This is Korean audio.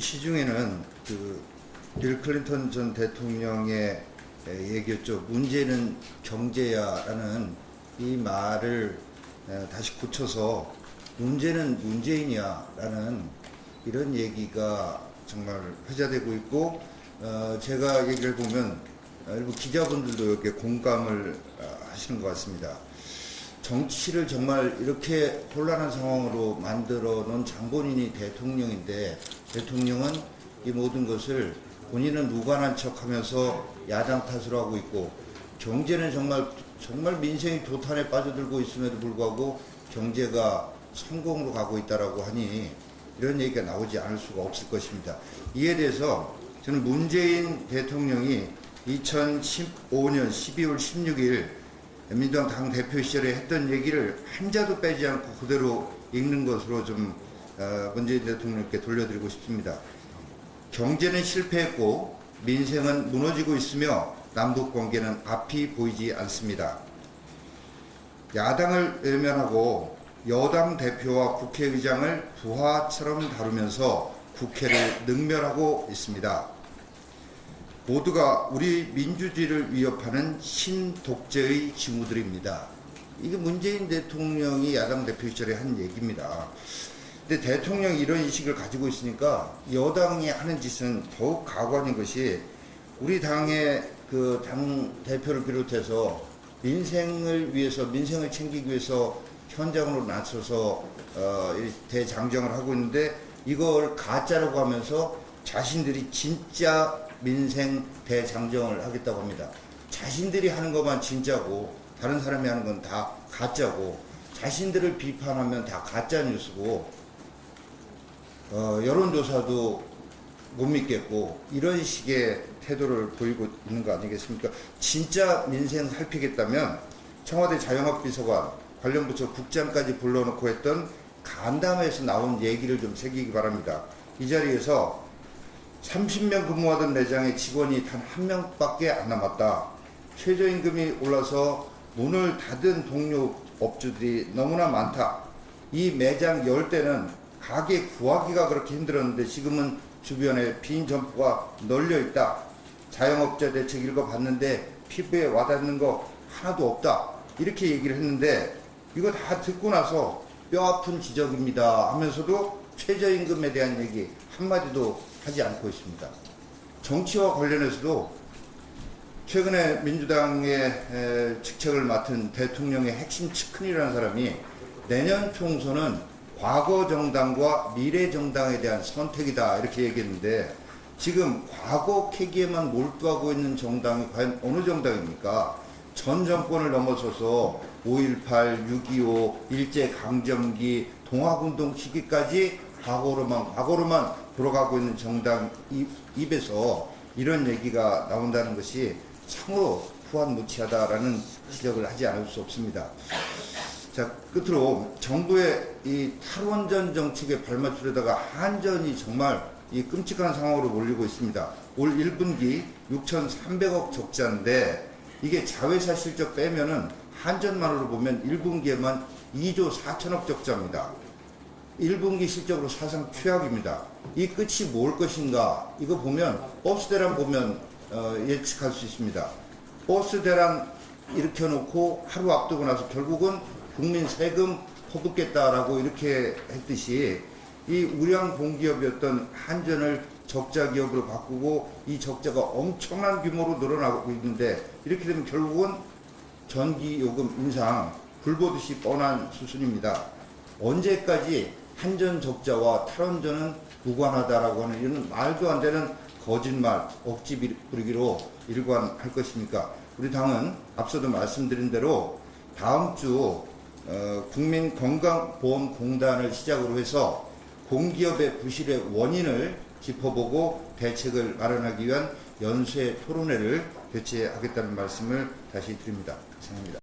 시중에는 빌 클린턴 전 대통령의 얘기였죠. 문제는 경제야라는 이 말을 다시 고쳐서 문제는 문재인이야라는 이런 얘기가 정말 회자되고 있고, 제가 얘기를 보면 일부 기자분들도 이렇게 공감을 하시는 것 같습니다. 정치를 정말 이렇게 혼란한 상황으로 만들어 놓은 장본인이 대통령인데, 대통령은 이 모든 것을 본인은 무관한 척 하면서 야당 탓을 하고 있고, 경제는 정말 민생이 도탄에 빠져들고 있음에도 불구하고 경제가 성공으로 가고 있다라고 하니 이런 얘기가 나오지 않을 수가 없을 것입니다. 이에 대해서 저는 문재인 대통령이 2015년 12월 16일 민주당 당대표 시절에 했던 얘기를 한자도 빼지 않고 그대로 읽는 것으로 좀 문재인 대통령께 돌려드리고 싶습니다. 경제는 실패했고 민생은 무너지고 있으며 남북관계는 앞이 보이지 않습니다. 야당을 외면하고 여당 대표와 국회의장을 부하처럼 다루면서 국회를 능멸하고 있습니다. 모두가 우리 민주주의를 위협하는 신독재의 징후들입니다. 이게 문재인 대통령이 야당 대표 시절에 한 얘기입니다. 근데 대통령이 이런 인식을 가지고 있으니까 여당이 하는 짓은 더욱 가관인 것이, 우리 당의 당 대표를 비롯해서 민생을 위해서, 민생을 챙기기 위해서 현장으로 나서서 대장정을 하고 있는데, 이걸 가짜라고 하면서 자신들이 진짜 민생 대장정을 하겠다고 합니다. 자신들이 하는 것만 진짜고 다른 사람이 하는 건 다 가짜고, 자신들을 비판하면 다 가짜 뉴스고, 여론조사도 못 믿겠고, 이런 식의 태도를 보이고 있는 거 아니겠습니까? 진짜 민생 살피겠다면 청와대 자영업 비서관, 관련 부처 국장까지 불러놓고 했던 간담회에서 나온 얘기를 좀 새기기 바랍니다. 이 자리에서 30명 근무하던 매장에 직원이 단 한 명밖에 안 남았다. 최저임금이 올라서 문을 닫은 동료 업주들이 너무나 많다. 이 매장 열 대는 가게 구하기가 그렇게 힘들었는데 지금은 주변에 빈 점포가 널려 있다. 자영업자 대책 읽어봤는데 피부에 와닿는 거 하나도 없다. 이렇게 얘기를 했는데, 이거 다 듣고 나서 뼈아픈 지적입니다 하면서도 최저임금에 대한 얘기 한마디도 하지 않고 있습니다. 정치와 관련해서도 최근에 민주당의 직책을 맡은 대통령의 핵심 측근이라는 사람이 내년 총선은 과거 정당과 미래 정당에 대한 선택이다 이렇게 얘기했는데, 지금 과거 캐기에만 몰두하고 있는 정당이 과연 어느 정당입니까? 전 정권을 넘어서서 5.18, 6.25, 일제강점기, 동학운동 시기까지 과거로만 돌아가고 있는 정당 입에서 이런 얘기가 나온다는 것이 참으로 후한무치하다라는 지적을 하지 않을 수 없습니다. 자, 끝으로 정부의 이 탈원전 정책에 발맞추려다가 한전이 정말 이 끔찍한 상황으로 몰리고 있습니다. 올 1분기 6,300억 적자인데, 이게 자회사 실적 빼면은 한전만으로 보면 1분기에만 2조 4천억 적자입니다. 1분기 실적으로 사상 최악입니다. 이 끝이 뭘 것인가? 이거 보면 버스 대란 보면 예측할 수 있습니다. 버스 대란 일으켜놓고 하루 앞두고 나서 결국은 국민 세금 퍼붓겠다라고 이렇게 했듯이, 이 우량 공기업이었던 한전을 적자 기업으로 바꾸고 이 적자가 엄청난 규모로 늘어나고 있는데, 이렇게 되면 결국은 전기요금 인상 불보듯이 뻔한 수순입니다. 언제까지 한전 적자와 탈원전은 무관하다라고 하는 이런 말도 안 되는 거짓말, 억지 부리기로 일관할 것입니까? 우리 당은 앞서도 말씀드린 대로 다음 주 국민건강보험공단을 시작으로 해서 공기업의 부실의 원인을 짚어보고 대책을 마련하기 위한 연쇄 토론회를 개최하겠다는 말씀을 다시 드립니다. 감사합니다.